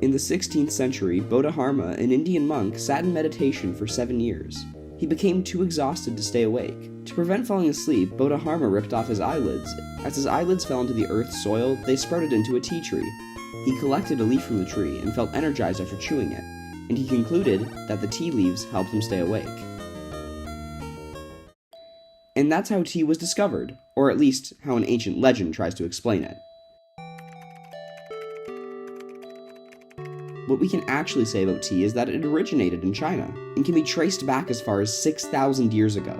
In the 16th century, Bodhidharma, an Indian monk, sat in meditation for 7 years. He became too exhausted to stay awake. To prevent falling asleep, Bodhidharma ripped off his eyelids. As his eyelids fell into the earth's soil, they sprouted into a tea tree. He collected a leaf from the tree and felt energized after chewing it, and he concluded that the tea leaves helped him stay awake. And that's how tea was discovered, or at least how an ancient legend tries to explain it. What we can actually say about tea is that it originated in China, and can be traced back as far as 6,000 years ago.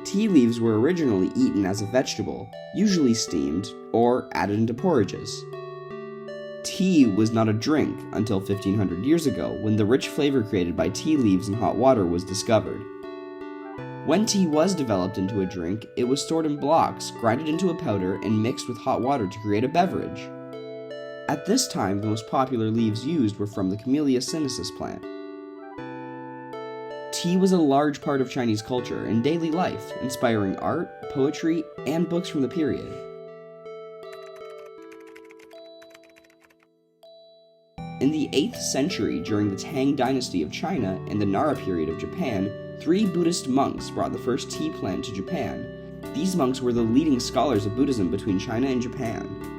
Tea leaves were originally eaten as a vegetable, usually steamed, or added into porridges. Tea was not a drink until 1500 years ago, when the rich flavor created by tea leaves and hot water was discovered. When tea was developed into a drink, it was stored in blocks, grinded into a powder, and mixed with hot water to create a beverage. At this time, the most popular leaves used were from the Camellia sinensis plant. Tea was a large part of Chinese culture and daily life, inspiring art, poetry, and books from the period. In the 8th century, during the Tang dynasty of China and the Nara period of Japan, 3 Buddhist monks brought the first tea plant to Japan. These monks were the leading scholars of Buddhism between China and Japan.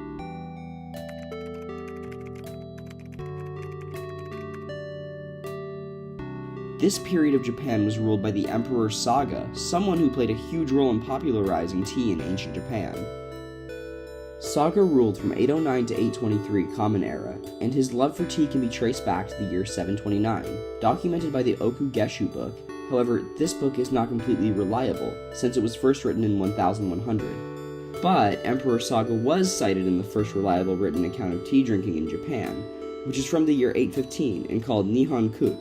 This period of Japan was ruled by the Emperor Saga, someone who played a huge role in popularizing tea in ancient Japan. Saga ruled from 809 to 823 Common Era, and his love for tea can be traced back to the year 729, documented by the Oku Geshu book. However, this book is not completely reliable, since it was first written in 1100. But Emperor Saga was cited in the first reliable written account of tea drinking in Japan, which is from the year 815 and called Nihon Kook.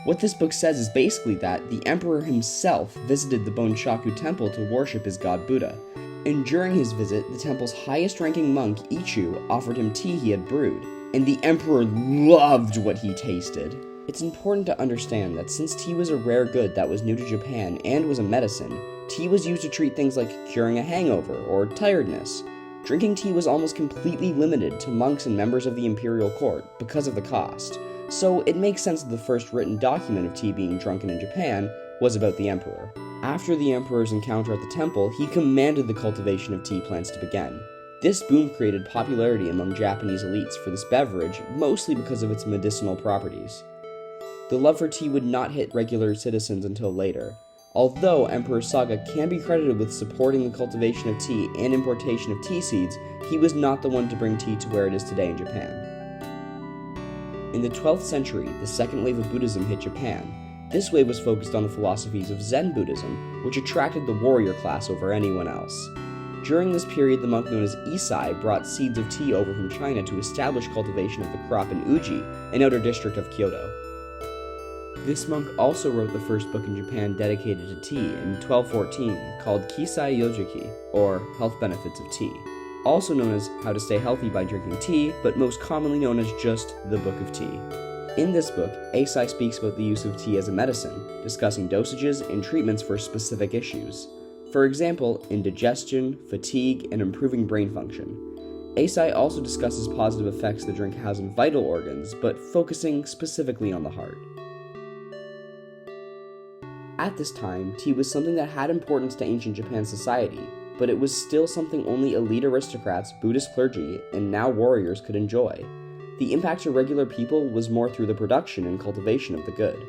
What this book says is basically that the emperor himself visited the Bonshaku temple to worship his god Buddha, and during his visit, the temple's highest-ranking monk, Ichu, offered him tea he had brewed, and the emperor loved what he tasted. It's important to understand that since tea was a rare good that was new to Japan and was a medicine, tea was used to treat things like curing a hangover or tiredness. Drinking tea was almost completely limited to monks and members of the imperial court because of the cost. So it makes sense that the first written document of tea being drunken in Japan was about the emperor. After the emperor's encounter at the temple, he commanded the cultivation of tea plants to begin. This boom created popularity among Japanese elites for this beverage, mostly because of its medicinal properties. The love for tea would not hit regular citizens until later. Although Emperor Saga can be credited with supporting the cultivation of tea and importation of tea seeds, he was not the one to bring tea to where it is today in Japan. In the 12th century, the second wave of Buddhism hit Japan. This wave was focused on the philosophies of Zen Buddhism, which attracted the warrior class over anyone else. During this period, the monk known as Isai brought seeds of tea over from China to establish cultivation of the crop in Uji, an outer district of Kyoto. This monk also wrote the first book in Japan dedicated to tea in 1214, called Kisai Yojuki, or Health Benefits of Tea, also known as How to Stay Healthy by Drinking Tea, but most commonly known as just the Book of Tea. In this book, Eisai speaks about the use of tea as a medicine, discussing dosages and treatments for specific issues. For example, indigestion, fatigue, and improving brain function. Eisai also discusses positive effects the drink has on vital organs, but focusing specifically on the heart. At this time, tea was something that had importance to ancient Japan society, but it was still something only elite aristocrats, Buddhist clergy, and now warriors could enjoy. The impact to regular people was more through the production and cultivation of the good.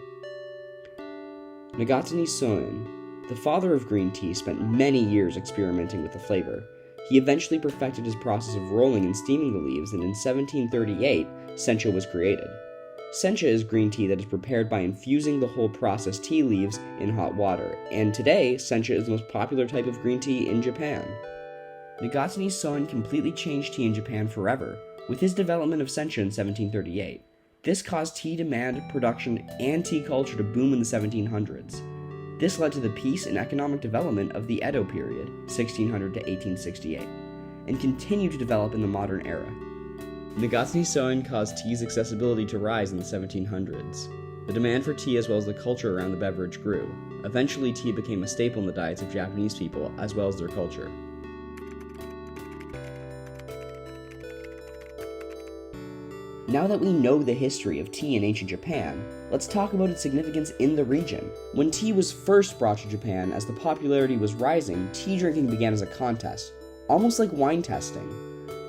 Nagatani Soen, the father of green tea, spent many years experimenting with the flavor. He eventually perfected his process of rolling and steaming the leaves, and in 1738, sencha was created. Sencha is green tea that is prepared by infusing the whole processed tea leaves in hot water, and today, sencha is the most popular type of green tea in Japan. Nagatani Soen completely changed tea in Japan forever, with his development of sencha in 1738. This caused tea demand, production, and tea culture to boom in the 1700s. This led to the peace and economic development of the Edo period, 1600 to 1868, and continued to develop in the modern era. Nagatani Soen caused tea's accessibility to rise in the 1700s. The demand for tea as well as the culture around the beverage grew. Eventually, tea became a staple in the diets of Japanese people as well as their culture. Now that we know the history of tea in ancient Japan, let's talk about its significance in the region. When tea was first brought to Japan, as the popularity was rising, tea drinking began as a contest, almost like wine testing.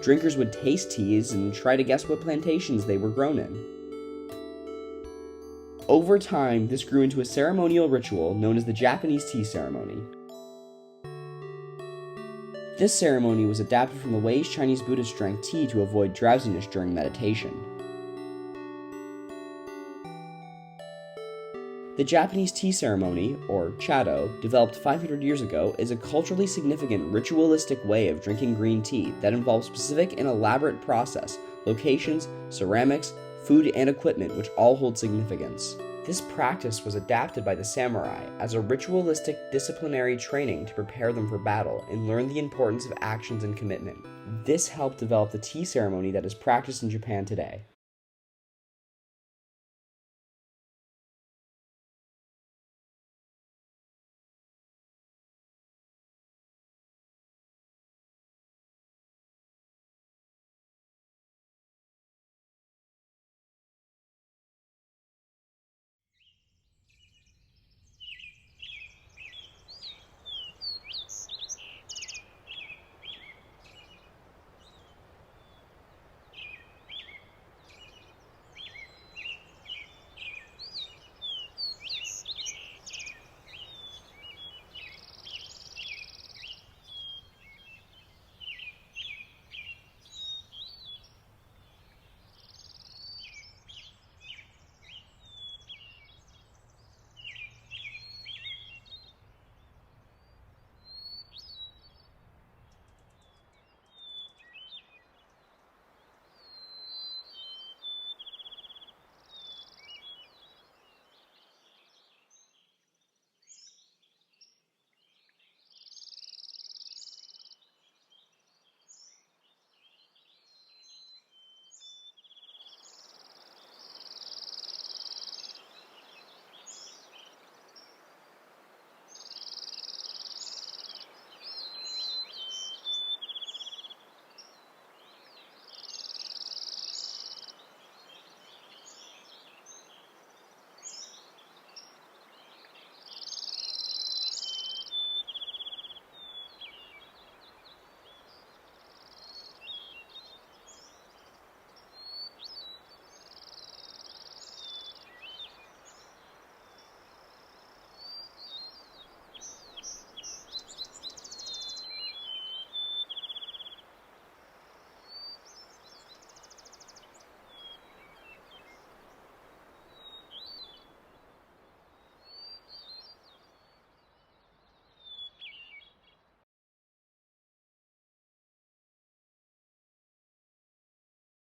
Drinkers would taste teas and try to guess what plantations they were grown in. Over time, this grew into a ceremonial ritual known as the Japanese tea ceremony. This ceremony was adapted from the ways Chinese Buddhists drank tea to avoid drowsiness during meditation. The Japanese tea ceremony, or chado, developed 500 years ago, is a culturally significant ritualistic way of drinking green tea that involves specific and elaborate process, locations, ceramics, food, and equipment which all hold significance. This practice was adapted by the samurai as a ritualistic disciplinary training to prepare them for battle and learn the importance of actions and commitment. This helped develop the tea ceremony that is practiced in Japan today.